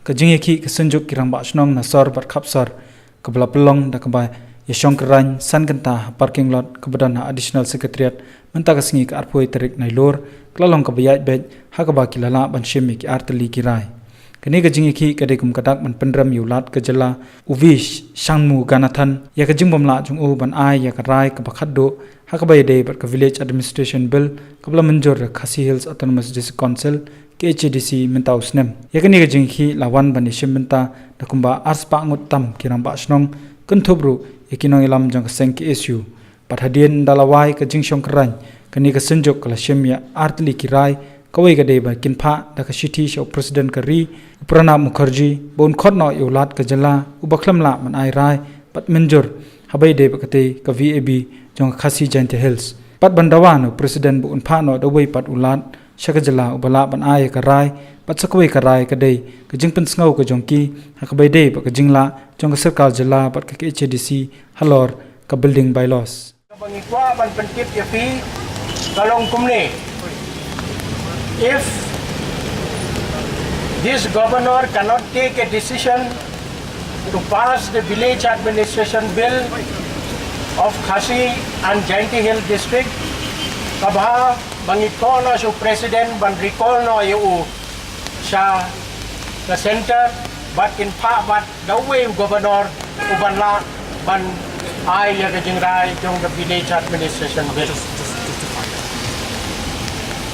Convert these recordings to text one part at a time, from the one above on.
ke jingeki ke sunjuk kirang ba snong na sor bat khapsar ke bla pelong da ke ba yashong kerany san genta parking lot ke badan additional secretariat menta ke singi ke arpoi terik nailor klalong ke bayat bet ha ke ba kilala ban shemi ki arteli kirai kini ke jingeki ke dekum kadak man pendram yulat ke jela uvish shangmu ganathan ya ke jingbom la jung u ban ai ya ke rai ke bakhaddo ha ke ba de bat ke village administration bill ke bla menjor khasi hills autonomous district council KHDC menta usnem yakni ke jingki lawan bani shimenta dakumba arspa ngutam kirang ba snong kunthubru yakinong ilam jang seng KSU pathadien dalawai ke jingshong krany kani ke senjok kala shemya artli kirai kawai ke deba kinpha da ke city show president kari Pranab Mukherjee bon khotno yulat ke jala ubaklamla man ai rai pat menjur habai deba kate ke VAB jong khasi giant hills pat bandawano president bu unpha no dawai pat ulat shakajala ubala ban ai ka rai pat sakwai ka rai ka dei ka jingpen sngau ka jongki hakbai dei ba ka jingla jong ka sarkal jala pat ka HDC halor ka building bylaws bangikwa ban pentip ya pi kalong kumne if this governor cannot take a decision to pass the village administration bill of Khasi and Jainti Hill district kabha bangikwa na so president ban recall no yu sa the center but in pa but dawe governor ubanla ban ai ya jingrai jong the village administration bill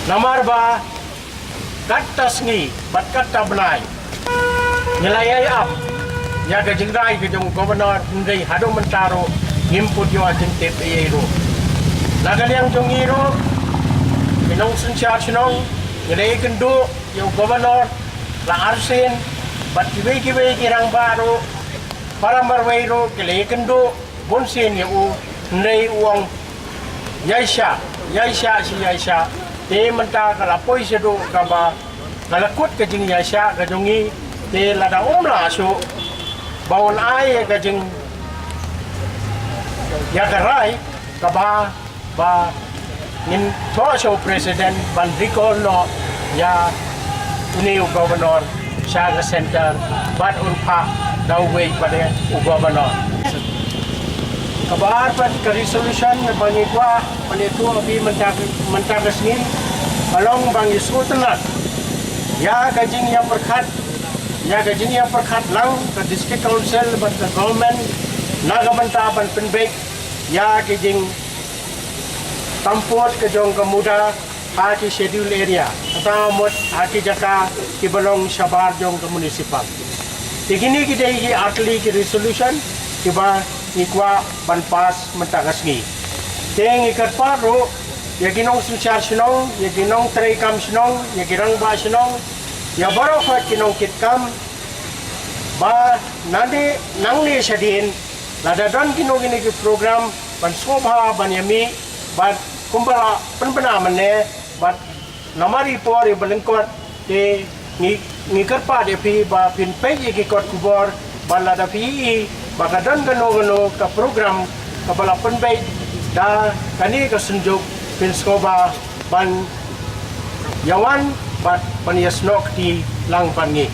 nomor ba katasngi bat katabnai nilai up ya jingrai jong governor ndai hado mentaro input yo ajente pero lagaliang jong iro Pinong sunsyar sinong, nilai kendo yung governor, la arsin, bat kibai kirang baro, para marwairo, kilai kendo, bonsin yung nilai uang yaisya, te menta kalapoy siya do, kaba kalakot ka jing yaisya, kajungi, te lada umla so, bawon ay kajing yagaray, kaba, ba, nin so president ban recall no ya uniu governor siya center but unpa daw way pada governor kabar pat ka resolution na bangikwa panito abi mentagas nin along bang isutanat ya gajing ya perkhat lang ka district council but the government nagabantaban penbek ya gajing tampot ke jong kemuda haki schedule area atau mot haki jaka ki belong sabar jong ke municipal tigini ki dei ki atli ki resolution ki ba ikwa ban pas mentagasngi teng ikat paro ya ginong susyar sinong ya ginong tray kam sinong ya girang ba sinong ya baro fa kinong kitkam ba nandi nangni sadin ladadan kinong gini ki program ban sobha ban yami but kumpala penbena mane but namari por e balengkot te ni karpa de pi ba pin peji ki kot kubor bala da pi ba kadan gano ka program ka bala penbai da kani ka sunjuk pin skoba ban yawan but pan yasnok ti lang pangi